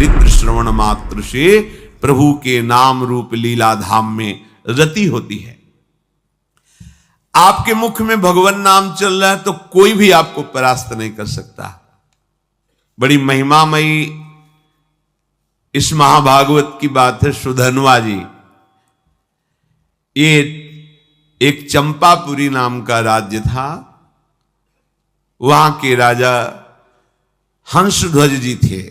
चरित्र श्रवण मात्र से प्रभु के नाम रूप लीला धाम में रति होती है। आपके मुख में भगवान नाम चल रहा है तो कोई भी आपको परास्त नहीं कर सकता। बड़ी महिमामयी इस महाभागवत की बात है। सुधन्वा जी, ये एक चंपापुरी नाम का राज्य था। वहां के राजा हंसध्वज जी थे,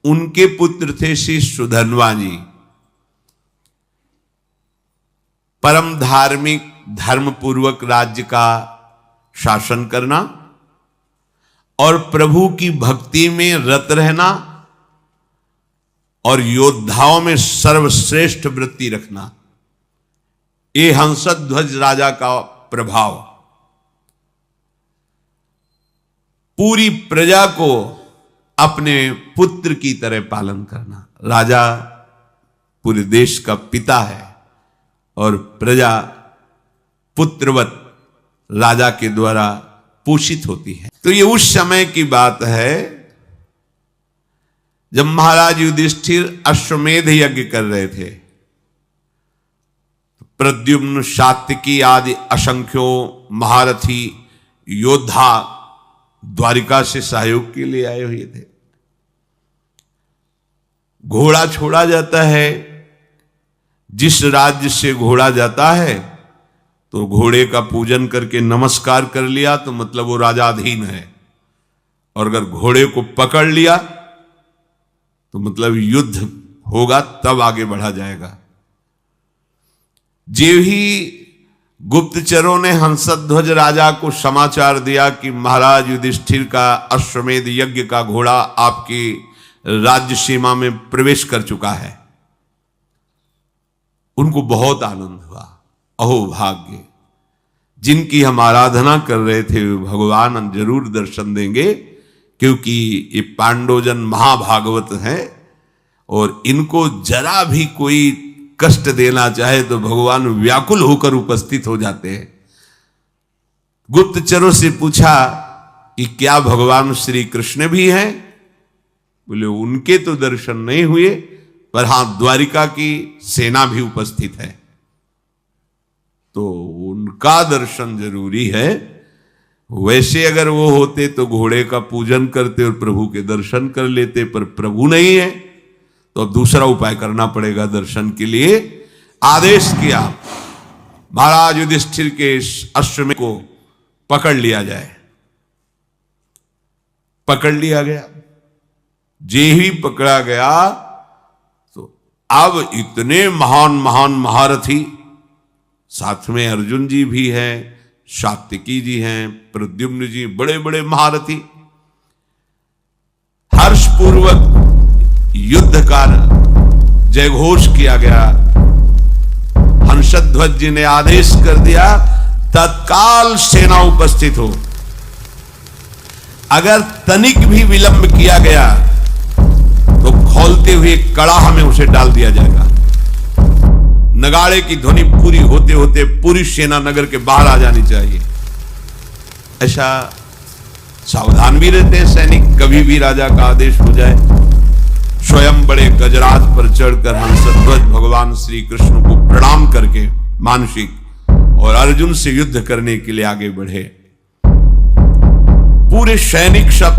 उनके पुत्र थे श्री सुधन्वा जी। परम धार्मिक धर्मपूर्वक राज्य का शासन करना और प्रभु की भक्ति में रत रहना और योद्धाओं में सर्वश्रेष्ठ वृत्ति रखना, ये हंसध्वज राजा का प्रभाव। पूरी प्रजा को अपने पुत्र की तरह पालन करना। राजा पूरे देश का पिता है और प्रजा पुत्रवत राजा के द्वारा पोषित होती है। तो ये उस समय की बात है जब महाराज युधिष्ठिर अश्वमेध यज्ञ कर रहे थे। प्रद्युम्न, सात्यकी आदि असंख्यों महारथी योद्धा द्वारिका से सहयोग के लिए आए हुए थे। घोड़ा छोड़ा जाता है, जिस राज्य से घोड़ा जाता है तो घोड़े का पूजन करके नमस्कार कर लिया तो मतलब वो राजाधीन है, और अगर घोड़े को पकड़ लिया तो मतलब युद्ध होगा, तब आगे बढ़ा जाएगा। जे ही गुप्तचरों ने हंसध्वज राजा को समाचार दिया कि महाराज युधिष्ठिर का अश्वमेध यज्ञ का घोड़ा आपकी राज्य सीमा में प्रवेश कर चुका है, उनको बहुत आनंद हुआ। अहो भाग्य, जिनकी हम आराधना कर रहे थे भगवान जरूर दर्शन देंगे, क्योंकि ये पांडवजन महाभागवत हैं और इनको जरा भी कोई कष्ट देना चाहे तो भगवान व्याकुल होकर उपस्थित हो जाते हैं। गुप्तचरों से पूछा कि क्या भगवान श्री कृष्ण भी हैं? बोले उनके तो दर्शन नहीं हुए, पर हां द्वारिका की सेना भी उपस्थित है, तो उनका दर्शन जरूरी है। वैसे अगर वो होते तो घोड़े का पूजन करते और प्रभु के दर्शन कर लेते, पर प्रभु नहीं है तो अब दूसरा उपाय करना पड़ेगा दर्शन के लिए। आदेश किया महाराज युधिष्ठिर के अश्वमेध को पकड़ लिया जाए। पकड़ लिया गया। जे ही पकड़ा गया तो अब इतने महान महान महारथी, साथ में अर्जुन जी भी हैं, सात्यकी जी हैं, प्रद्युम्न जी, बड़े बड़े महारथी। हर्षपूर्वक युद्ध का जयघोष किया गया। हंसध्वज जी ने आदेश कर दिया तत्काल सेना उपस्थित हो। अगर तनिक भी विलंब किया गया तो खौलते हुए कड़ाह में उसे डाल दिया जाएगा। नगाड़े की ध्वनि पूरी होते होते पूरी सेना नगर के बाहर आ जानी चाहिए। ऐसा सावधान भी रहते हैं सैनिक, कभी भी राजा का आदेश हो जाए। स्वयं बड़े गजराज पर चढ़कर हंसध्वज भगवान श्री कृष्ण को प्रणाम करके मानसिक और अर्जुन से युद्ध करने के लिए आगे बढ़े। पूरे सैनिक सब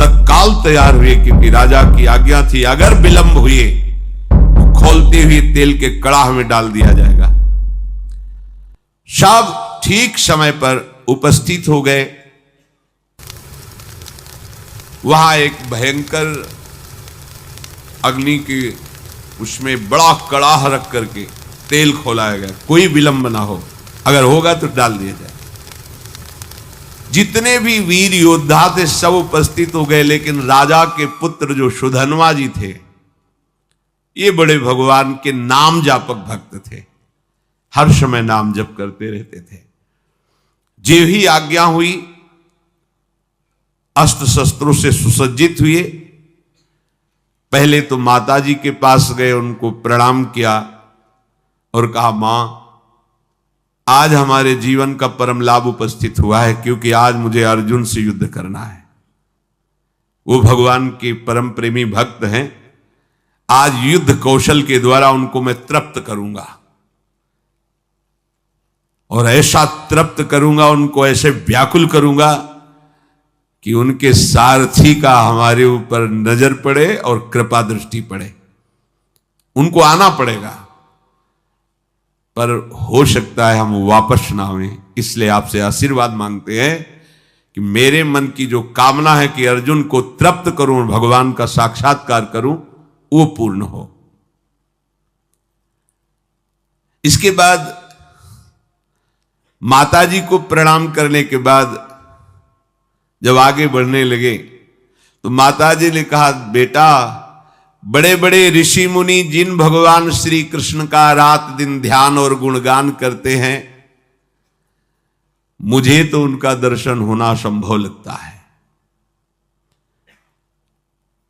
तत्काल तैयार हुए, क्योंकि राजा की आज्ञा थी अगर विलंब हुए तो खौलते हुए तेल के कड़ाह में डाल दिया जाएगा। सब ठीक समय पर उपस्थित हो गए। वहां एक भयंकर अग्नि की उसमें बड़ा कड़ाह रख करके तेल खोलाया गया, कोई विलंब ना हो, अगर होगा तो डाल दिया जाए। जितने भी वीर योद्धा थे सब उपस्थित हो गए, लेकिन राजा के पुत्र जो सुधन्वा जी थे, ये बड़े भगवान के नाम जापक भक्त थे, हर समय नाम जप करते रहते थे। जो ही आज्ञा हुई अस्त्र शस्त्रों से सुसज्जित हुए। पहले तो माता जी के पास गए, उनको प्रणाम किया और कहा मां आज हमारे जीवन का परम लाभ उपस्थित हुआ है, क्योंकि आज मुझे अर्जुन से युद्ध करना है। वो भगवान के परम प्रेमी भक्त हैं, आज युद्ध कौशल के द्वारा उनको मैं तृप्त करूंगा, और ऐसा तृप्त करूंगा, उनको ऐसे व्याकुल करूंगा कि उनके सारथी का हमारे ऊपर नजर पड़े और कृपा दृष्टि पड़े। उनको आना पड़ेगा, पर हो सकता है हम वापस ना आए। इसलिए आपसे आशीर्वाद मांगते हैं कि मेरे मन की जो कामना है कि अर्जुन को तृप्त करूं और भगवान का साक्षात्कार करूं, वो पूर्ण हो। इसके बाद माताजी को प्रणाम करने के बाद जब आगे बढ़ने लगे तो माताजी ने कहा, बेटा, बड़े बड़े ऋषि मुनि जिन भगवान श्री कृष्ण का रात दिन ध्यान और गुणगान करते हैं, मुझे तो उनका दर्शन होना असंभव लगता है।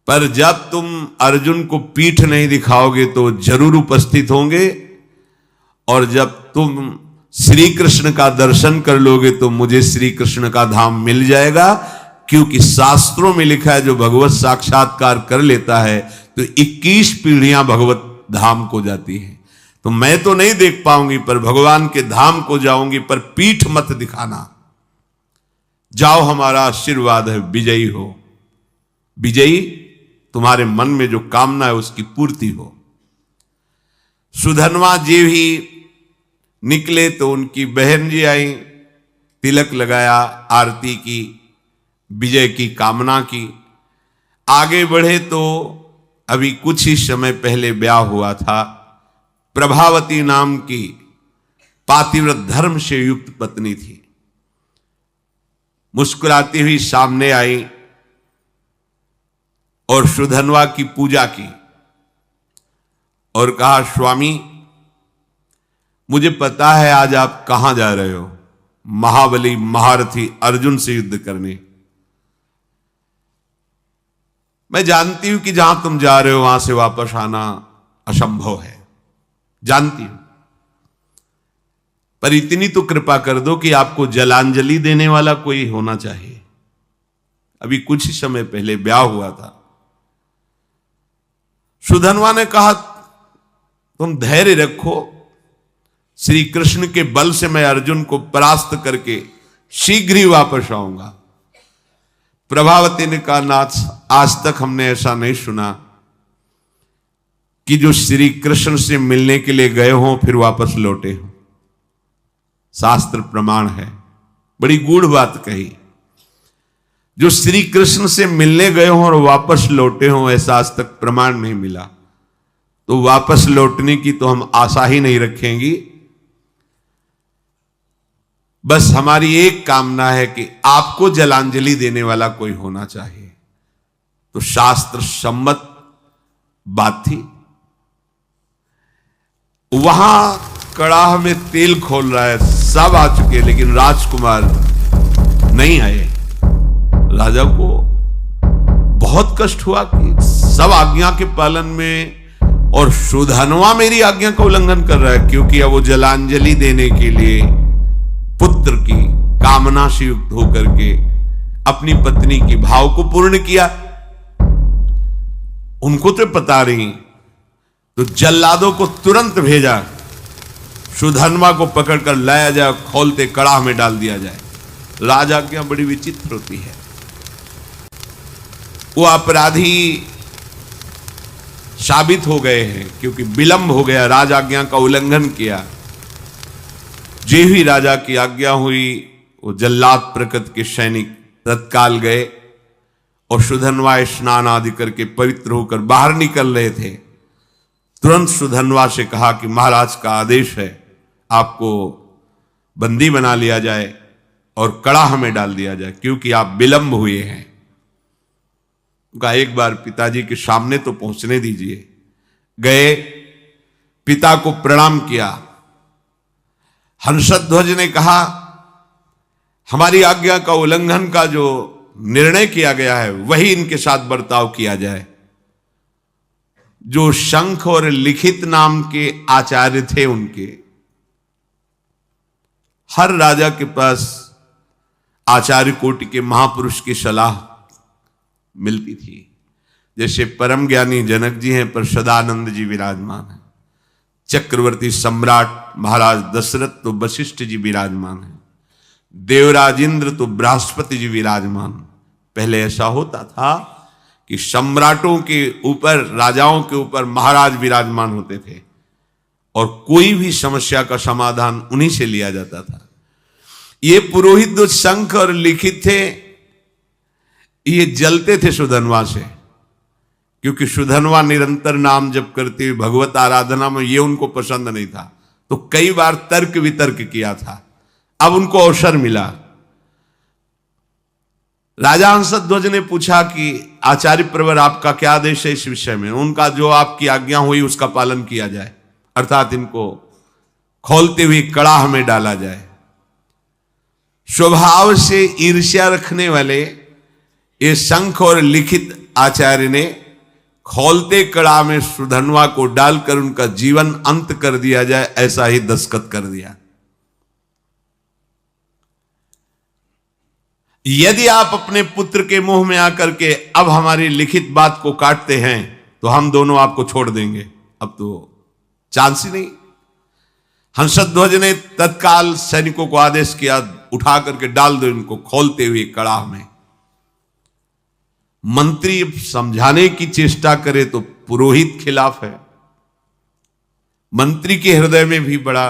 पर जब तुम अर्जुन को पीठ नहीं दिखाओगे तो जरूर उपस्थित होंगे, और जब तुम श्री कृष्ण का दर्शन कर लोगे तो मुझे श्री कृष्ण का धाम मिल जाएगा। क्योंकि शास्त्रों में लिखा है, जो भगवत साक्षात्कार कर लेता है तो 21 पीढ़ियां भगवत धाम को जाती हैं। तो मैं तो नहीं देख पाऊंगी, पर भगवान के धाम को जाऊंगी, पर पीठ मत दिखाना। जाओ, हमारा आशीर्वाद है, विजयी हो। विजयी, तुम्हारे मन में जो कामना है उसकी पूर्ति हो। सुधनवा जी भी निकले तो उनकी बहन जी आई, तिलक लगाया, आरती की, विजय की कामना की। आगे बढ़े तो अभी कुछ ही समय पहले ब्याह हुआ था। प्रभावती नाम की पातिव्रत धर्म से युक्त पत्नी थी। मुस्कुराती हुई सामने आई और सुधनवा की पूजा की और कहा, स्वामी, मुझे पता है आज आप कहां जा रहे हो, महाबली महारथी अर्जुन से युद्ध करने। मैं जानती हूं कि जहां तुम जा रहे हो वहां से वापस आना असंभव है, जानती हूं, पर इतनी तो कृपा कर दो कि आपको जलांजलि देने वाला कोई होना चाहिए। अभी कुछ ही समय पहले ब्याह हुआ था। सुधनवा ने कहा, तुम धैर्य रखो, श्री कृष्ण के बल से मैं अर्जुन को परास्त करके शीघ्र ही वापस आऊंगा। प्रभावती ने कहा, नाथ, आज तक हमने ऐसा नहीं सुना कि जो श्री कृष्ण से मिलने के लिए गए हों फिर वापस लौटे हों। शास्त्र प्रमाण है, बड़ी गूढ़ बात कही। जो श्री कृष्ण से मिलने गए हों और वापस लौटे हों, ऐसा आज तक प्रमाण नहीं मिला। तो वापस लौटने की तो हम आशा ही नहीं रखेंगी। बस हमारी एक कामना है कि आपको जलांजलि देने वाला कोई होना चाहिए। तो शास्त्र सम्मत बात थी। वहां कड़ाह में तेल खोल रहा है, सब आ चुके, लेकिन राजकुमार नहीं आए। राजा को बहुत कष्ट हुआ कि सब आज्ञा के पालन में और सुधनवा मेरी आज्ञा का उल्लंघन कर रहा है, क्योंकि अब वो जलांजलि देने के लिए पुत्र की कामना से युक्त होकर के अपनी पत्नी की भाव को पूर्ण किया। उनको तो पता नहीं, तो जल्लादों को तुरंत भेजा, सुधनवा को पकड़कर लाया जाए, खोलते कड़ाह में डाल दिया जाए। राजा की बड़ी विचित्र होती है। वो अपराधी साबित हो गए हैं क्योंकि विलंब हो गया, राजा आज्ञा का उल्लंघन किया। जे ही राजा की आज्ञा हुई, वो जल्लाद प्रकृति के सैनिक तत्काल गए और सुधनवा स्नान आदि करके पवित्र होकर बाहर निकल रहे थे। तुरंत सुधनवा से कहा कि महाराज का आदेश है, आपको बंदी बना लिया जाए और कड़ाह में डाल दिया जाए, क्योंकि आप विलंब हुए हैं। उनका एक बार पिताजी के सामने तो पहुंचने दीजिए। गए, पिता को प्रणाम किया। हंसध्वज ने कहा, हमारी आज्ञा का उल्लंघन का जो निर्णय किया गया है वही इनके साथ बर्ताव किया जाए। जो शंख और लिखित नाम के आचार्य थे, उनके हर राजा के पास आचार्य कोटि के महापुरुष की सलाह मिलती थी। जैसे परम ज्ञानी जनक जी हैं पर सदानंद जी विराजमान हैं, चक्रवर्ती सम्राट महाराज दशरथ तो वशिष्ठ जी विराजमान हैं, देवराज इंद्र तो बृहस्पति जी विराजमान। पहले ऐसा होता था कि सम्राटों के ऊपर, राजाओं के ऊपर महाराज विराजमान होते थे और कोई भी समस्या का समाधान उन्हीं से लिया जाता था। ये पुरोहित जो शंख और लिखित थे, ये जलते थे सुधनवा से, क्योंकि सुधनवा निरंतर नाम जप करती हुई भगवत आराधना में ये उनको पसंद नहीं था, तो कई बार तर्क वितर्क किया था। अब उनको अवसर मिला। राजा हंसध्वज ने पूछा कि आचार्य प्रवर आपका क्या आदेश है इस विषय में। उनका जो आपकी आज्ञा हुई उसका पालन किया जाए, अर्थात इनको खोलते हुए कड़ाह में डाला जाए। स्वभाव से ईर्ष्या रखने वाले ये शंख और लिखित आचार्य ने खोलते कड़ाह में सुधनवा को डालकर उनका जीवन अंत कर दिया जाए, ऐसा ही दस्तखत कर दिया। यदि आप अपने पुत्र के मुंह में आकर के अब हमारी लिखित बात को काटते हैं तो हम दोनों आपको छोड़ देंगे, अब तो चांस ही नहीं। हंसध्वज ने तत्काल सैनिकों को आदेश किया, उठा करके डाल दो इनको खोलते हुए कड़ाह में। मंत्री समझाने की चेष्टा करे तो पुरोहित खिलाफ है। मंत्री के हृदय में भी बड़ा।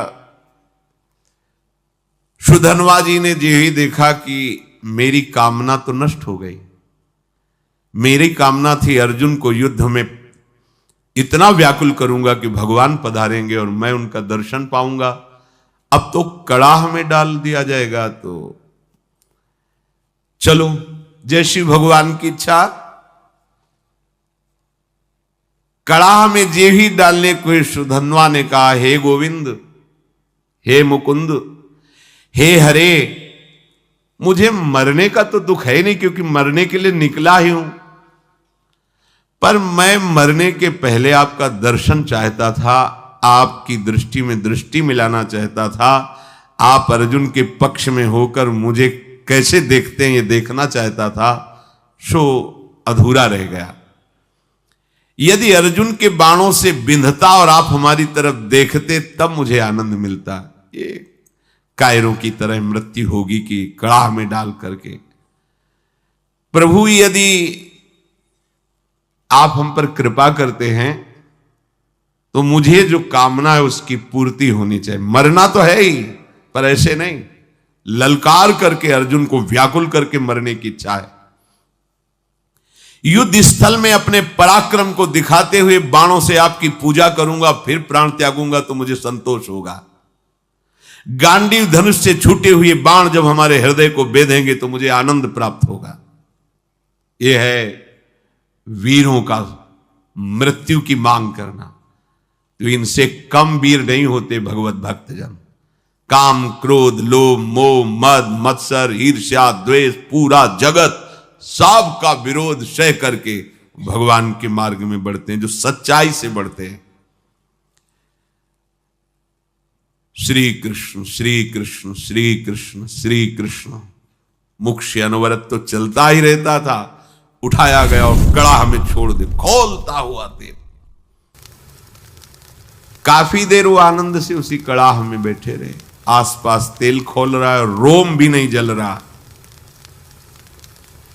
सुधनवा जी ने जो ही देखा कि मेरी कामना तो नष्ट हो गई। मेरी कामना थी अर्जुन को युद्ध में इतना व्याकुल करूंगा कि भगवान पधारेंगे और मैं उनका दर्शन पाऊंगा, अब तो कड़ाह में डाल दिया जाएगा। तो चलो जैसी भगवान की इच्छा। कड़ाह में जे ही डालने को सुधनवा ने कहा, हे गोविंद, हे मुकुंद, हे हरे, मुझे मरने का तो दुख है नहीं, क्योंकि मरने के लिए निकला ही हूं, पर मैं मरने के पहले आपका दर्शन चाहता था, आपकी दृष्टि में दृष्टि मिलाना चाहता था। आप अर्जुन के पक्ष में होकर मुझे कैसे देखते हैं ये देखना चाहता था, सो अधूरा रह गया। यदि अर्जुन के बाणों से बिंधता और आप हमारी तरफ देखते तब मुझे आनंद मिलता। ये कायरों की तरह मृत्यु होगी कि कड़ाह में डाल करके। प्रभु यदि आप हम पर कृपा करते हैं तो मुझे जो कामना है उसकी पूर्ति होनी चाहिए। मरना तो है ही, पर ऐसे नहीं, ललकार करके अर्जुन को व्याकुल करके मरने की इच्छा है। युद्ध स्थल में अपने पराक्रम को दिखाते हुए बाणों से आपकी पूजा करूंगा, फिर प्राण त्यागूंगा तो मुझे संतोष होगा। गांडीव धनुष से छूटे हुए बाण जब हमारे हृदय को बेधेंगे तो मुझे आनंद प्राप्त होगा। यह है वीरों का मृत्यु की मांग करना। तो इनसे कम वीर नहीं होते भगवत भक्तजन। काम, क्रोध, लोभ, मोह, मद, मत्सर, ईर्ष्या, द्वेष, पूरा जगत सब का विरोध सह करके भगवान के मार्ग में बढ़ते हैं, जो सच्चाई से बढ़ते हैं। श्री कृष्ण श्री कृष्ण श्री कृष्ण श्री कृष्ण। मुख से अनवरत तो चलता ही रहता था। उठाया गया और कड़ाह में छोड़ दे, खोलता हुआ तेल। काफी देर वो आनंद से उसी कड़ाह में बैठे रहे। आसपास तेल खोल रहा है, रोम भी नहीं जल रहा,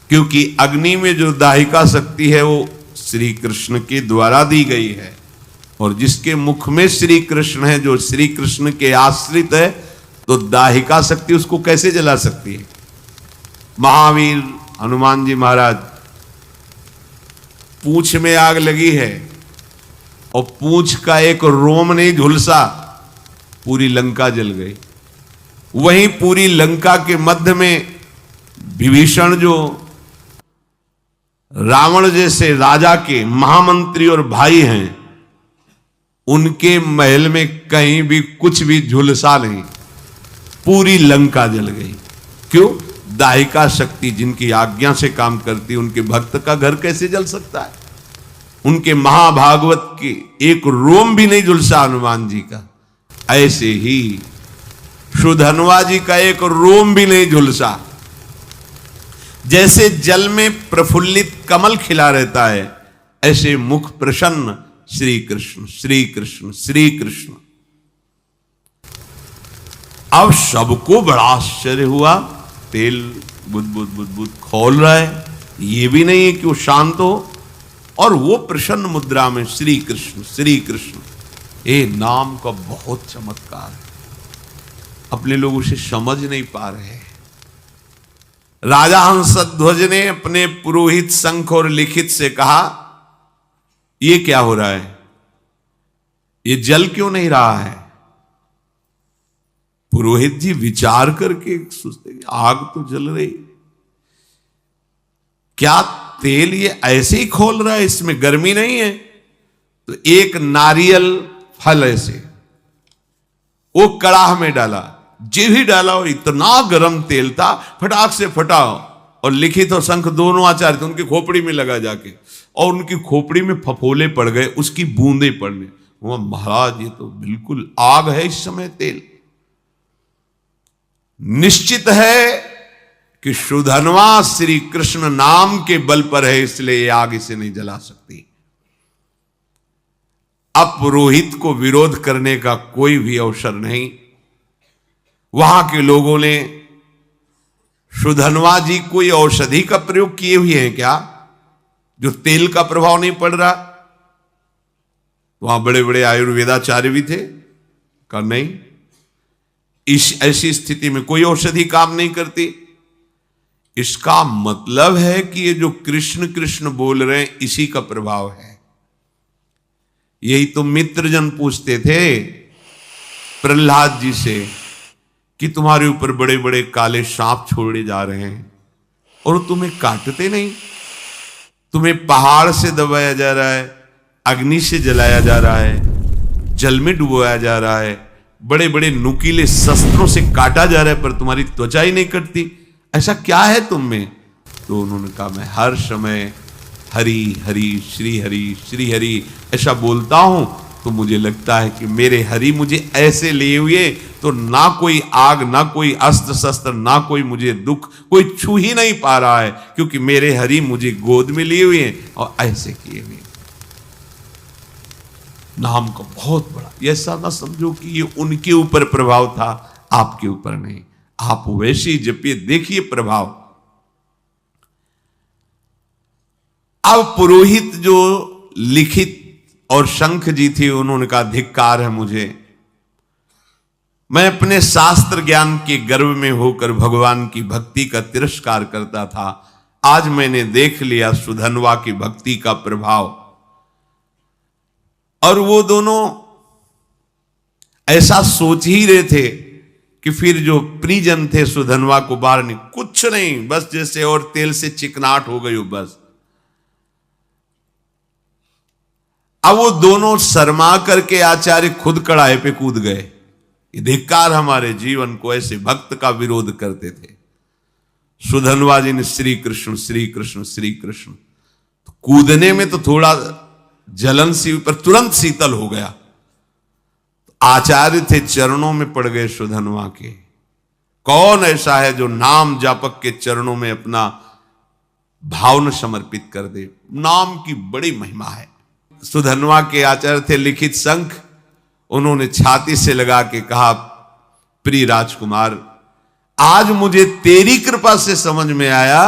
क्योंकि अग्नि में जो दाहिका शक्ति है वो श्री कृष्ण के द्वारा दी गई है, और जिसके मुख में श्री कृष्ण है, जो श्री कृष्ण के आश्रित है, तो दाहिका शक्ति उसको कैसे जला सकती है। महावीर हनुमान जी महाराज, पूंछ में आग लगी है और पूंछ का एक रोम नहीं झुलसा, पूरी लंका जल गई। वहीं पूरी लंका के मध्य में विभीषण, जो रावण जैसे राजा के महामंत्री और भाई हैं, उनके महल में कहीं भी कुछ भी झुलसा नहीं, पूरी लंका जल गई। क्यों? दाहिका शक्ति जिनकी आज्ञा से काम करती, उनके भक्त का घर कैसे जल सकता है? उनके महाभागवत की एक रोम भी नहीं झुलसा हनुमान जी का। ऐसे ही सुधनवा जी का एक रोम भी नहीं झुलसा। जैसे जल में प्रफुल्लित कमल खिला रहता है, ऐसे मुख प्रसन्न श्री कृष्ण श्री कृष्ण श्री कृष्ण। अब सबको बड़ा आश्चर्य हुआ, तेल बुद बुद बुद बुद खोल रहा है, ये भी नहीं है कि वो शांत हो, और वो प्रसन्न मुद्रा में श्री कृष्ण श्री कृष्ण। ये नाम का बहुत चमत्कार है, अपने लोग उसे समझ नहीं पा रहे। राजा हंसध्वज ने अपने पुरोहित शंख और लिखित से कहा, ये क्या हो रहा है, ये जल क्यों नहीं रहा है? पुरोहित जी विचार करके सोचते, आग तो जल रही, क्या तेल ये ऐसे ही खोल रहा है, इसमें गर्मी नहीं है? तो एक नारियल फल ऐसे वो कड़ाह में डाला, जे भी डाला और इतना गर्म तेल था, फटाक से फटा, और लिखित और शंख दोनों आचार्य थे, उनकी खोपड़ी में लगा जाके, और उनकी खोपड़ी में फफोले पड़ गए, उसकी बूंदे पड़ने। वो महाराज ये तो बिल्कुल आग है इस समय तेल। निश्चित है कि सुधन्वा श्री कृष्ण नाम के बल पर है, इसलिए ये आग इसे नहीं जला सकती। अब पुरोहित को विरोध करने का कोई भी अवसर नहीं। वहां के लोगों ने सुधन्वा जी कोई औषधि का प्रयोग किए हुए हैं क्या, जो तेल का प्रभाव नहीं पड़ रहा? वहां बड़े बड़े आयुर्वेदाचार्य भी थे, कहा नहीं, इस ऐसी स्थिति में कोई औषधि काम नहीं करती। इसका मतलब है कि ये जो कृष्ण कृष्ण बोल रहे हैं इसी का प्रभाव है। यही तो मित्रजन पूछते थे प्रहलाद जी से कि तुम्हारे ऊपर बड़े बड़े काले सांप छोड़े जा रहे हैं और तुम्हें काटते नहीं, तुम्हें पहाड़ से दबाया जा रहा है, अग्नि से जलाया जा रहा है, जल में डुबोया जा रहा है, बड़े बड़े नुकीले शस्त्रों से काटा जा रहा है, पर तुम्हारी त्वचा ही नहीं कटती, ऐसा क्या है तुम में? तो उन्होंने कहा, मैं हर समय हरि हरि श्री हरि ऐसा बोलता हूं, तो मुझे लगता है कि मेरे हरि मुझे ऐसे लिए हुए तो ना कोई आग, ना कोई अस्त्र शस्त्र, ना कोई मुझे दुख, कोई छू ही नहीं पा रहा है, क्योंकि मेरे हरि मुझे गोद में लिए हुए हैं और ऐसे किए हुए। नाम का बहुत बड़ा, ऐसा ना समझो कि ये उनके ऊपर प्रभाव था, आपके ऊपर नहीं। आप वैसे ही जपिए, देखिए प्रभाव। अब पुरोहित जो लिखित और शंख जी थी, उन्होंने कहा, धिक्कार है मुझे, मैं अपने शास्त्र ज्ञान के गर्व में होकर भगवान की भक्ति का तिरस्कार करता था, आज मैंने देख लिया सुधन्वा की भक्ति का प्रभाव। और वो दोनों ऐसा सोच ही रहे थे कि फिर जो परिजन थे सुधन्वा को बाहर नहीं, कुछ नहीं, बस जैसे और तेल से चिकनाहट हो गई हो बस। अब वो दोनों शर्मा करके आचार्य खुद कड़ाहे पे कूद गए। ये धिक्कार हमारे जीवन को, ऐसे भक्त का विरोध करते थे। सुधन्वा जी ने श्री कृष्ण श्री कृष्ण श्री कृष्ण, तो कूदने में तो थोड़ा जलन सी, पर तुरंत शीतल हो गया। आचार्य थे, चरणों में पड़ गए सुधन्वा के। कौन ऐसा है जो नाम जापक के चरणों में अपना भावना समर्पित कर दे? नाम की बड़ी महिमा है। सुधन्वा के आचार्य थे लिखित शंख, उन्होंने छाती से लगा के कहा, प्रिय राजकुमार, आज मुझे तेरी कृपा से समझ में आया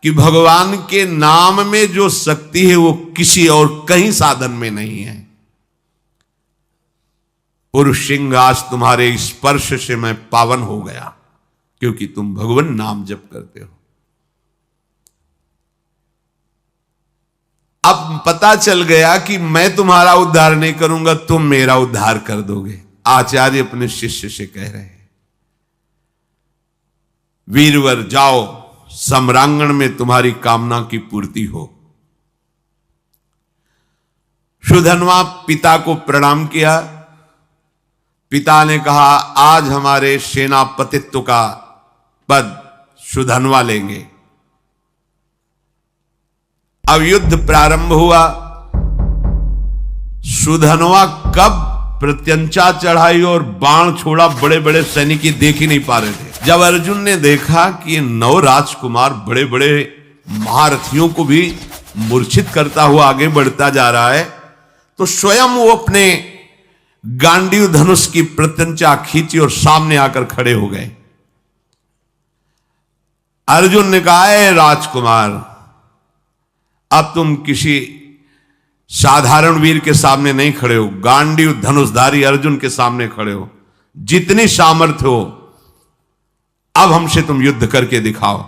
कि भगवान के नाम में जो शक्ति है वो किसी और कहीं साधन में नहीं है। पुरुष सिंह, आज तुम्हारे स्पर्श से मैं पावन हो गया, क्योंकि तुम भगवान नाम जप करते हो। अब पता चल गया कि मैं तुम्हारा उद्धार नहीं करूंगा, तुम मेरा उद्धार कर दोगे। आचार्य अपने शिष्य से कह रहे हैं, वीरवर जाओ, सम्रांगण में तुम्हारी कामना की पूर्ति हो। सुधन्वा पिता को प्रणाम किया। पिता ने कहा, आज हमारे सेनापतित्व का पद सुधन्वा लेंगे। अब युद्ध प्रारंभ हुआ। सुधन्वा कब प्रत्यंचा चढ़ाई और बाण छोड़ा, बड़े बड़े सैनिक देख ही नहीं पा रहे थे। जब अर्जुन ने देखा कि ये 9 राजकुमार बड़े बड़े महारथियों को भी मूर्छित करता हुआ आगे बढ़ता जा रहा है, तो स्वयं वो अपने गांडीव धनुष की प्रत्यंचा खींची और सामने आकर खड़े हो गए। अर्जुन ने कहा, है राजकुमार, अब तुम किसी साधारण वीर के सामने नहीं खड़े हो, गांडीव धनुषधारी अर्जुन के सामने खड़े हो। जितनी सामर्थ्य हो अब हमसे तुम युद्ध करके दिखाओ।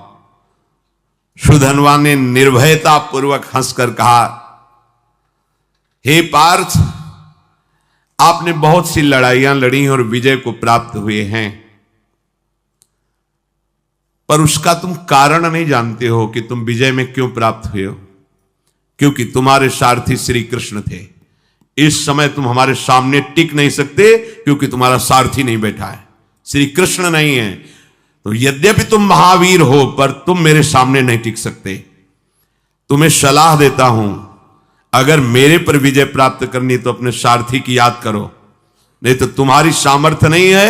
सुधन्वा ने निर्भयता पूर्वक हंसकर कहा, हे पार्थ, आपने बहुत सी लड़ाइयां लड़ी और विजय को प्राप्त हुए हैं, पर उसका तुम कारण नहीं जानते हो कि तुम विजय में क्यों प्राप्त हुए हो। क्योंकि तुम्हारे सारथी श्री कृष्ण थे। इस समय तुम हमारे सामने टिक नहीं सकते क्योंकि तुम्हारा सारथी नहीं बैठा है, श्री कृष्ण नहीं है। तो यद्यपि तुम महावीर हो पर तुम मेरे सामने नहीं टिक सकते। तुम्हें सलाह देता हूं, अगर मेरे पर विजय प्राप्त करनी तो अपने सारथी की याद करो, नहीं तो तुम्हारी सामर्थ्य नहीं है,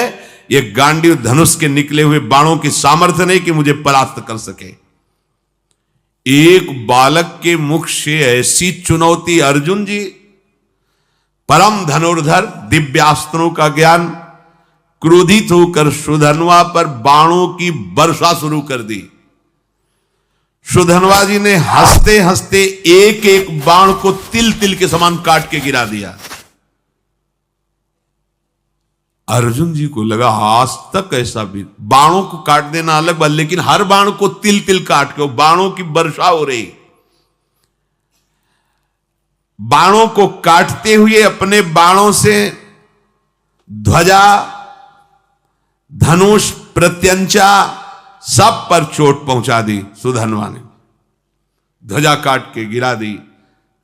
ये गांडीव धनुष के निकले हुए बाणों की सामर्थ्य नहीं कि मुझे परास्त कर सके। एक बालक के मुख से ऐसी चुनौती, अर्जुन जी परम धनुर्धर, दिव्यास्त्रों का ज्ञान, क्रोधित होकर सुधन्वा पर बाणों की वर्षा शुरू कर दी। सुधन्वा जी ने हंसते हंसते एक एक बाण को तिल तिल के समान काट के गिरा दिया। अर्जुन जी को लगा आज तक ऐसा भी, बाणों को काट देना अलग बात, लेकिन हर बाण को तिल तिल काट के बाणों की वर्षा हो रही। बाणों को काटते हुए अपने बाणों से ध्वजा, धनुष, प्रत्यंचा सब पर चोट पहुंचा दी। सुधन्वा ने ध्वजा काट के गिरा दी,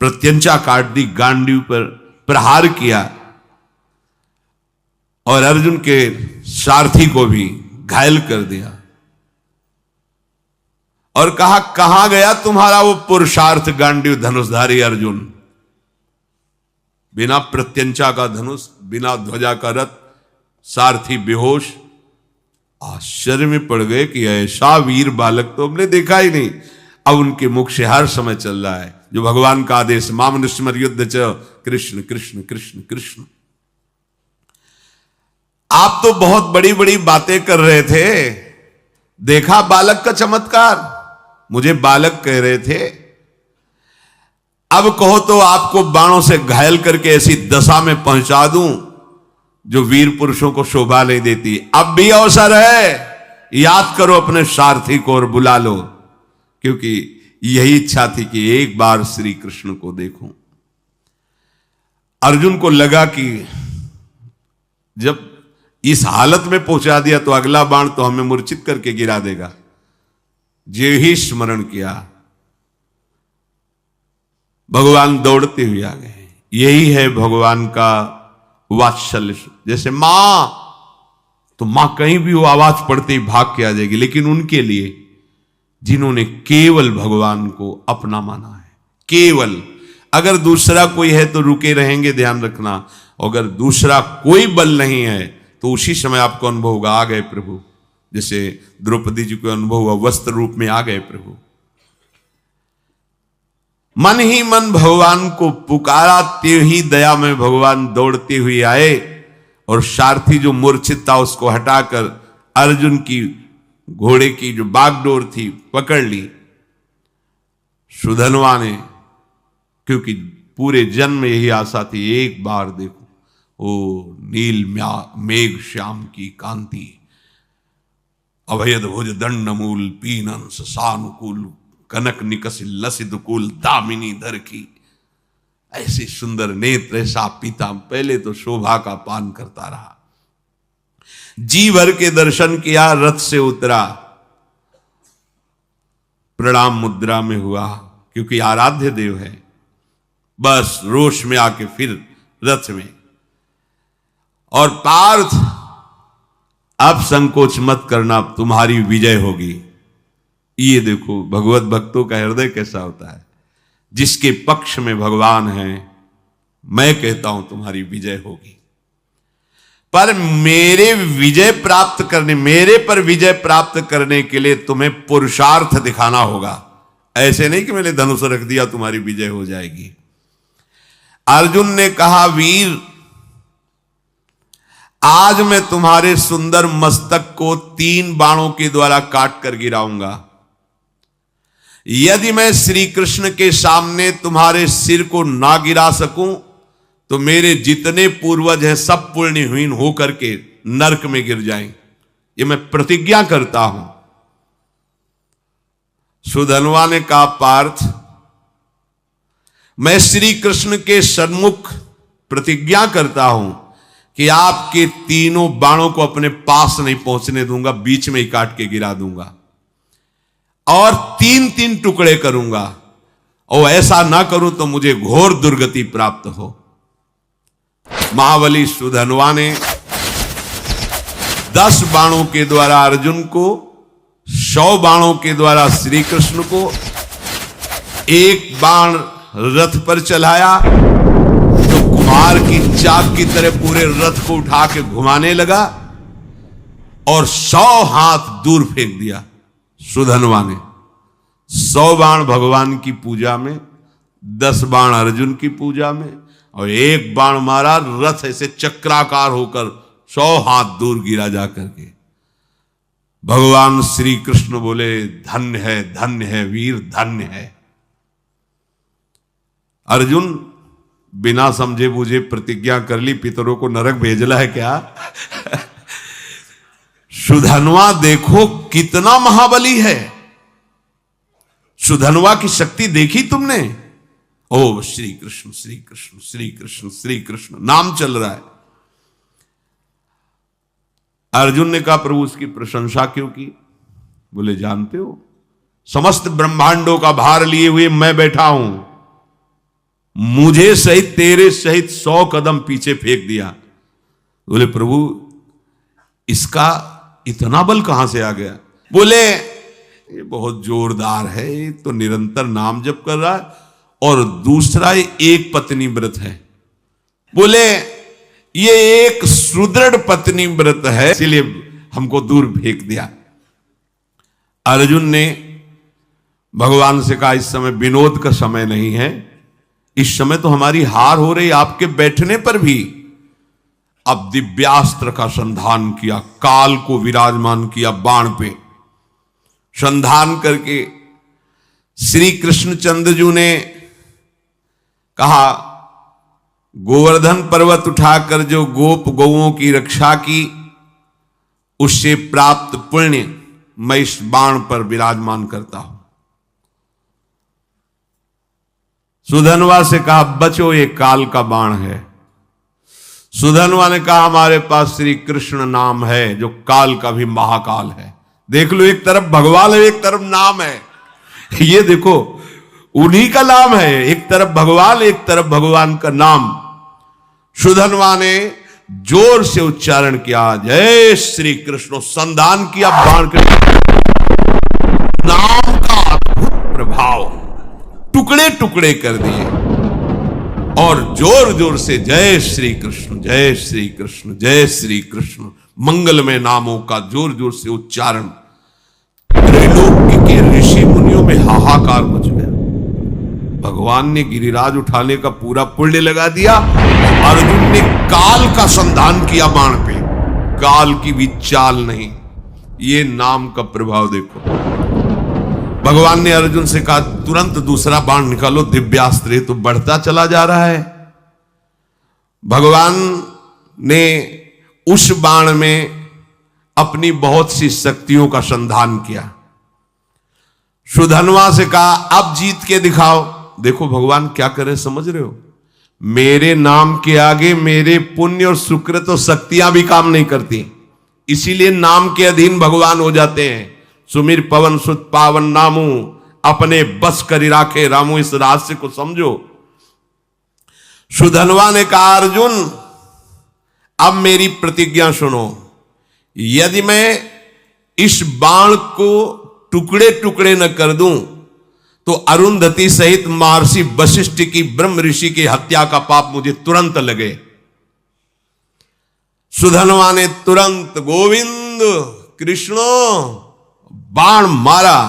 प्रत्यंचा काट दी, गांडीव पर प्रहार किया और अर्जुन के सारथी को भी घायल कर दिया और कहा, कहां गया तुम्हारा वो पुरुषार्थ गांडीव धनुषधारी अर्जुन। बिना प्रत्यंचा का धनुष, बिना ध्वजा का रथ, सारथी बेहोश। आश्चर्य में पड़ गए कि ऐसा वीर बालक तो हमने देखा ही नहीं। अब उनके मुख से हर समय चल रहा है जो भगवान का आदेश, मामनुष्यमर युद्ध च कृष्ण कृष्ण कृष्ण कृष्ण। आप तो बहुत बड़ी बड़ी बातें कर रहे थे, देखा बालक का चमत्कार, मुझे बालक कह रहे थे, अब कहो तो आपको बाणों से घायल करके ऐसी दशा में पहुंचा दूं जो वीर पुरुषों को शोभा नहीं देती। अब भी अवसर है, याद करो अपने सारथी को और बुला लो, क्योंकि यही इच्छा थी कि एक बार श्री कृष्ण को देखूं। अर्जुन को लगा कि जब इस हालत में पहुंचा दिया तो अगला बाण तो हमें मूर्छित करके गिरा देगा। जे ही स्मरण किया, भगवान दौड़ते हुए आ गए। यही है भगवान का वात्सल्य। जैसे मां, तो मां कहीं भी वो आवाज पड़ते ही भाग के आ जाएगी, लेकिन उनके लिए जिन्होंने केवल भगवान को अपना माना है, केवल, अगर दूसरा कोई है तो रुके रहेंगे, ध्यान रखना। अगर दूसरा कोई बल नहीं है तो उसी समय आपको अनुभव होगा, आ गए प्रभु। जैसे द्रौपदी जी को अनुभव हुआ, वस्त्र रूप में आ गए प्रभु। मन ही मन भगवान को पुकारा, ते ही दया में भगवान दौड़ते हुए आए और सारथी जो मूर्छित था उसको हटाकर अर्जुन की घोड़े की जो बागडोर थी पकड़ ली। सुधन्वा ने, क्योंकि पूरे जन्म यही आशा थी, एक बार देखो ओ नील मेघ श्याम की कांति, अभयद भुज दंड मूल पीनन सानुकूल, कनक निकस लसित कुल दामिनी दर की। ऐसे सुंदर नेत्र, ऐसा पीता। पहले तो शोभा का पान करता रहा, जी भर के दर्शन किया, रथ से उतरा, प्रणाम मुद्रा में हुआ, क्योंकि आराध्य देव है। बस रोष में आके फिर रथ में, और पार्थ अब संकोच मत करना, तुम्हारी विजय होगी। ये देखो भगवत भक्तों का हृदय कैसा होता है। जिसके पक्ष में भगवान है, मैं कहता हूं तुम्हारी विजय होगी। पर मेरे विजय प्राप्त करने, मेरे पर विजय प्राप्त करने के लिए तुम्हें पुरुषार्थ दिखाना होगा। ऐसे नहीं कि मैंने धनुष रख दिया तुम्हारी विजय हो जाएगी। अर्जुन ने कहा, वीर आज मैं तुम्हारे सुंदर मस्तक को 3 बाणों के द्वारा काट कर गिराऊंगा। यदि मैं श्री कृष्ण के सामने तुम्हारे सिर को ना गिरा सकूं तो मेरे जितने पूर्वज हैं सब पुण्यहीन होकर के नरक में गिर जाएं। ये मैं प्रतिज्ञा करता हूं। सुधन्वा ने कहा, पार्थ मैं श्री कृष्ण के सन्मुख प्रतिज्ञा करता हूं कि आपके तीनों बाणों को अपने पास नहीं पहुंचने दूंगा, बीच में ही काट के गिरा दूंगा और 3-3 टुकड़े करूंगा, और ऐसा ना करूं तो मुझे घोर दुर्गति प्राप्त हो। महाबली सुधन्वा ने 10 बाणों के द्वारा अर्जुन को, 100 बाणों के द्वारा श्री कृष्ण को, 1 बाण रथ पर चलाया तो कुम्हार की चाक की तरह पूरे रथ को उठा के घुमाने लगा और 100 हाथ दूर फेंक दिया। सुधन्वा ने 100 बाण भगवान की पूजा में, 10 बाण अर्जुन की पूजा में, और 1 बाण मारा, रथ ऐसे चक्राकार होकर 100 हाथ दूर गिरा जाकर के। भगवान श्री कृष्ण बोले, धन्य है वीर, धन्य है। अर्जुन बिना समझे बूझे प्रतिज्ञा कर ली, पितरों को नरक भेजना है क्या? सुधन्वा देखो कितना महाबली है। सुधन्वा की शक्ति देखी तुमने? ओ श्री कृष्ण श्री कृष्ण श्री कृष्ण श्री कृष्ण नाम चल रहा है। अर्जुन ने कहा, प्रभु उसकी प्रशंसा क्यों की? बोले, जानते हो समस्त ब्रह्मांडों का भार लिए हुए मैं बैठा हूं, मुझे सहित तेरे सहित 100 कदम पीछे फेंक दिया। बोले, प्रभु इसका इतना बल कहां से आ गया? बोले, ये बहुत जोरदार है, ये तो निरंतर नाम जप कर रहा है, और दूसरा ये एक पत्नी व्रत है। बोले, ये एक सुदृढ़ पत्नी व्रत है, इसलिए हमको दूर फेंक दिया। अर्जुन ने भगवान से कहा, इस समय विनोद का समय नहीं है, इस समय तो हमारी हार हो रही आपके बैठने पर भी। अब दिव्यास्त्र का संधान किया, काल को विराजमान किया बाण पे, संधान करके श्री कृष्णचंद्र ने कहा, गोवर्धन पर्वत उठाकर जो गोप गौओं की रक्षा की, उससे प्राप्त पुण्य मैं इस बाण पर विराजमान करता हूं। सुधन्वा से कहा, बचो ये काल का बाण है। सुधन्वा ने कहा, हमारे पास श्री कृष्ण नाम है जो काल का भी महाकाल है। देख लो, एक तरफ भगवान है, एक तरफ नाम है। ये देखो, उन्हीं का नाम है, एक तरफ भगवान, एक तरफ भगवान का नाम। सुधन्वा ने जोर से उच्चारण किया, जय श्री कृष्ण, संधान किया बाण के, नाम का अद्भुत प्रभाव, टुकड़े टुकड़े कर दिए, और जोर जोर से जय श्री कृष्ण जय श्री कृष्ण जय श्री कृष्ण मंगलमय नामों का जोर जोर से उच्चारण। त्रिलोक के ऋषि मुनियों में हाहाकार मच गया। भगवान ने गिरिराज उठाने का पूरा पुण्य लगा दिया, अर्जुन ने काल का संधान किया बाण पे, काल की भी चाल नहीं। ये नाम का प्रभाव देखो। भगवान ने अर्जुन से कहा, तुरंत दूसरा बाण निकालो, दिव्यास्त्र तो बढ़ता चला जा रहा है। भगवान ने उस बाण में अपनी बहुत सी शक्तियों का संधान किया। सुधन्वा से कहा, अब जीत के दिखाओ। देखो भगवान क्या करे, समझ रहे हो? मेरे नाम के आगे मेरे पुण्य और सुकृत और शक्तियां भी काम नहीं करती, इसीलिए नाम के अधीन भगवान हो जाते हैं। सुमिर पवन सुत पावन नामू, अपने बस करी राखे रामू। इस रहस्य को समझो। सुधन्वा ने कहा, अर्जुन अब मेरी प्रतिज्ञा सुनो, यदि मैं इस बाण को टुकड़े टुकड़े न कर दूं तो अरुंधति सहित महर्षि वशिष्ठ की ब्रह्म ऋषि की हत्या का पाप मुझे तुरंत लगे। सुधन्वा ने तुरंत गोविंद कृष्णो बाण मारा।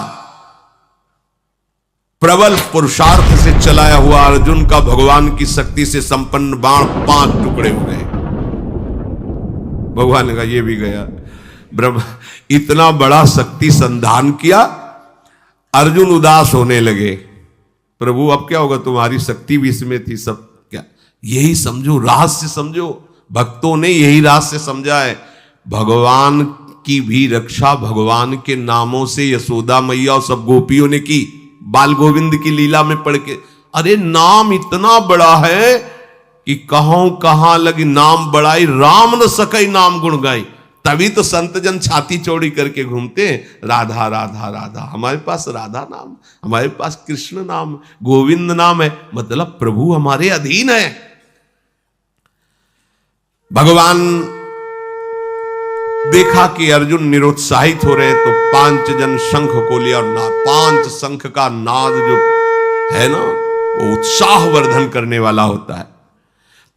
प्रबल पुरुषार्थ से चलाया हुआ अर्जुन का भगवान की शक्ति से संपन्न बाण 5 टुकड़े हो गए। भगवान ने कहा ये भी गया। ब्रह्म इतना बड़ा शक्ति संधान किया, अर्जुन उदास होने लगे। प्रभु अब क्या होगा, तुम्हारी शक्ति भी इसमें थी, सब क्या। यही समझो, रहस्य समझो, भक्तों ने यही रहस्य समझा है। भगवान की भी रक्षा भगवान के नामों से यशोदा मैया और सब गोपियों ने की। बाल गोविंद की लीला में पढ़ के, अरे नाम इतना बड़ा है कि कहां लगी नाम बड़ाई, राम न सकई नाम गुण गाई। तभी तो संत जन छाती चौड़ी करके घूमते हैं, राधा राधा राधा। हमारे पास राधा नाम, हमारे पास कृष्ण नाम, गोविंद नाम है, मतलब प्रभु हमारे अधीन है। भगवान देखा कि अर्जुन निरुत्साहित हो रहे, तो 5 जन शंख को लिया और 5 शंख का नाद जो है ना, वो उत्साह वर्धन करने वाला होता है।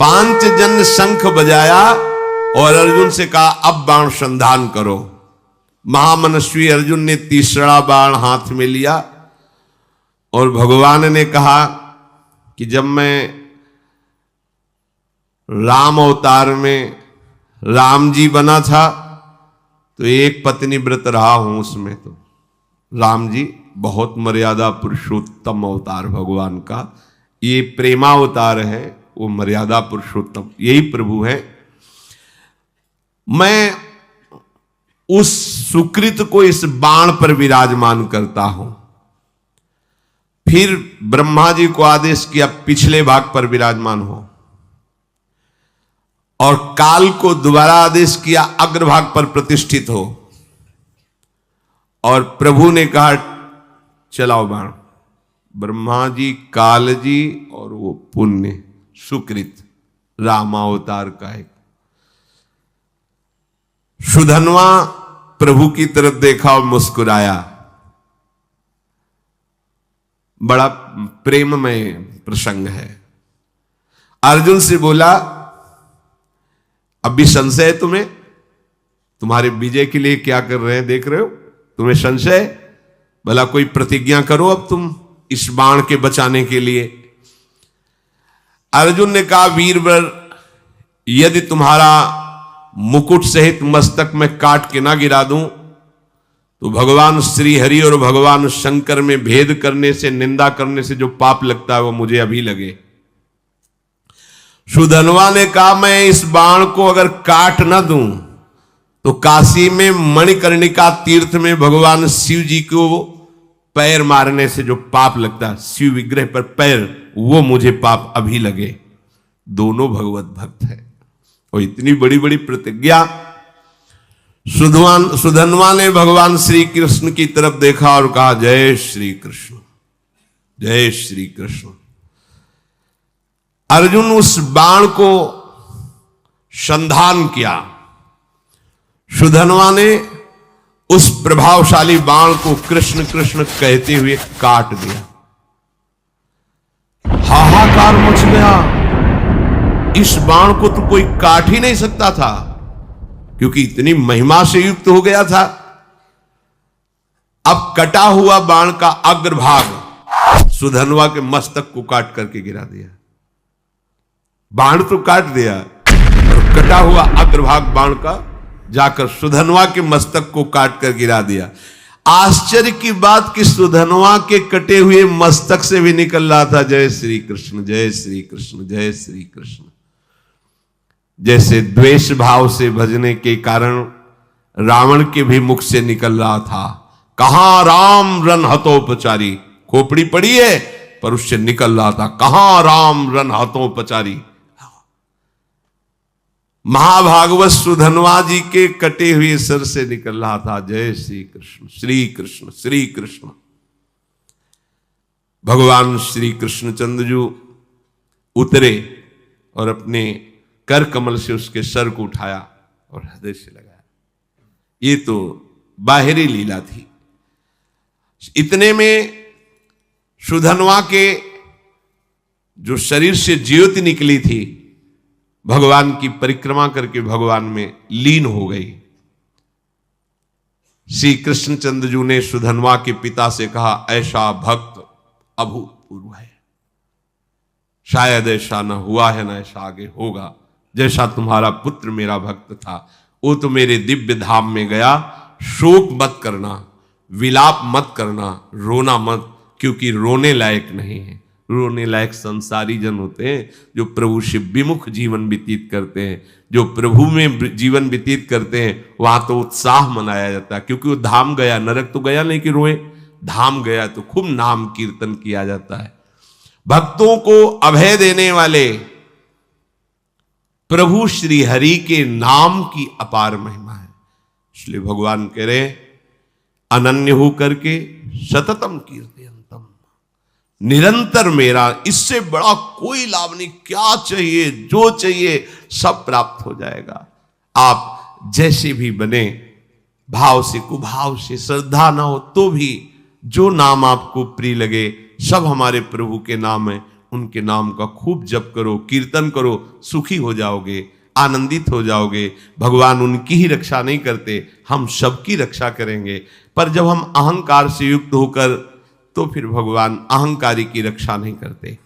5 जन शंख बजाया और अर्जुन से कहा अब बाण संधान करो। महामनस्वी अर्जुन ने तीसरा बाण हाथ में लिया और भगवान ने कहा कि जब मैं राम अवतार में राम जी बना था तो एक पत्नी व्रत रहा हूं, उसमें तो राम जी बहुत मर्यादा पुरुषोत्तम अवतार भगवान का, ये प्रेमावतार है, वो मर्यादा पुरुषोत्तम, यही प्रभु है। मैं उस सुकृत को इस बाण पर विराजमान करता हूं। फिर ब्रह्मा जी को आदेश किया पिछले भाग पर विराजमान हो, और काल को दोबारा आदेश किया अग्रभाग पर प्रतिष्ठित हो। और प्रभु ने कहा चलाओ बाण। ब्रह्मा जी, काल जी और वो पुण्य सुकृत रामावतार का एक सुधनवा प्रभु की तरफ देखा और मुस्कुराया। बड़ा प्रेममय प्रसंग है। अर्जुन से बोला अब भी संशय है तुम्हें, तुम्हारे विजय के लिए क्या कर रहे हैं देख रहे हो, तुम्हें संशय, भला कोई प्रतिज्ञा करो अब तुम इस बाण के बचाने के लिए। अर्जुन ने कहा वीरवर, यदि तुम्हारा मुकुट सहित मस्तक में काट के ना गिरा दूं तो भगवान श्री हरि और भगवान शंकर में भेद करने से, निंदा करने से जो पाप लगता है वो मुझे अभी लगे। सुधनवा ने कहा मैं इस बाण को अगर काट ना दूं तो काशी में मणिकर्णिका तीर्थ में भगवान शिव जी को पैर मारने से जो पाप लगता है, शिव विग्रह पर पैर, वो मुझे पाप अभी लगे। दोनों भगवत भक्त है और इतनी बड़ी बड़ी प्रतिज्ञा। सुधनवा ने भगवान श्री कृष्ण की तरफ देखा और कहा जय श्री कृष्ण, जय श्री कृष्ण। अर्जुन उस बाण को संधान किया। सुधनवा ने उस प्रभावशाली बाण को कृष्ण कृष्ण कहते हुए काट दिया। हाहाकार मच गया। इस बाण को तो कोई काट ही नहीं सकता था क्योंकि इतनी महिमा से युक्त हो गया था। अब कटा हुआ बाण का अग्रभाग सुधनवा के मस्तक को काट करके गिरा दिया। बाण तो काट दिया और कटा हुआ अग्रभाग बाण का जाकर सुधनवा के मस्तक को काट कर गिरा दिया। आश्चर्य की बात कि सुधनवा के कटे हुए मस्तक से भी निकल रहा था जय श्री कृष्ण, जय श्री कृष्ण, जय श्री कृष्ण। जैसे द्वेष भाव से भजने के कारण रावण के भी मुख से निकल रहा था, कहां राम रन हतोपचारी, खोपड़ी पड़ी है पर उससे निकल रहा था कहां राम रन हतोपचारी। महाभागवत सुधनवा जी के कटे हुए सिर से निकल रहा था जय श्री कृष्ण, श्री कृष्ण, श्री कृष्ण। भगवान श्री कृष्णचंद्र जी उतरे और अपने कर कमल से उसके सर को उठाया और हृदय से लगाया। ये तो बाहरी लीला थी। इतने में सुधनवा के जो शरीर से ज्योति निकली थी भगवान की परिक्रमा करके भगवान में लीन हो गई। श्री कृष्णचंद्र जी ने सुधनवा के पिता से कहा ऐसा भक्त अभूतपूर्व है। शायद ऐसा न हुआ है, न ऐसा आगे होगा। जैसा तुम्हारा पुत्र मेरा भक्त था, वो तो मेरे दिव्य धाम में गया। शोक मत करना, विलाप मत करना, रोना मत, क्योंकि रोने लायक नहीं है। रोने लायक संसारी जन होते हैं जो प्रभु से विमुख जीवन व्यतीत करते हैं। जो प्रभु में जीवन व्यतीत करते हैं वहां तो उत्साह मनाया जाता है, क्योंकि वो धाम गया, नरक तो गया नहीं कि रोए। धाम गया तो खूब नाम कीर्तन किया जाता है। भक्तों को अभय देने वाले प्रभु श्री हरि के नाम की अपार महिमा है। इसलिए भगवान कह रहे अनन्य हो करके सततम कीर्तयन्तम, निरंतर मेरा, इससे बड़ा कोई लाभ नहीं। क्या चाहिए, जो चाहिए सब प्राप्त हो जाएगा। आप जैसे भी बने, भाव से कुभाव से, श्रद्धा ना हो तो भी, जो नाम आपको प्रिय लगे, सब हमारे प्रभु के नाम है, उनके नाम का खूब जप करो, कीर्तन करो, सुखी हो जाओगे, आनंदित हो जाओगे। भगवान उनकी ही रक्षा नहीं करते, हम सबकी रक्षा करेंगे। पर जब हम अहंकार से युक्त होकर, तो फिर भगवान अहंकारी की रक्षा नहीं करते।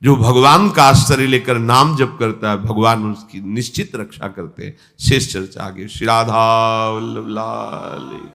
जो भगवान का आश्रय लेकर नाम जप करता है, भगवान उसकी निश्चित रक्षा करते हैं। शेष चर्चा आगे। श्री राधा वल्लभ लाल।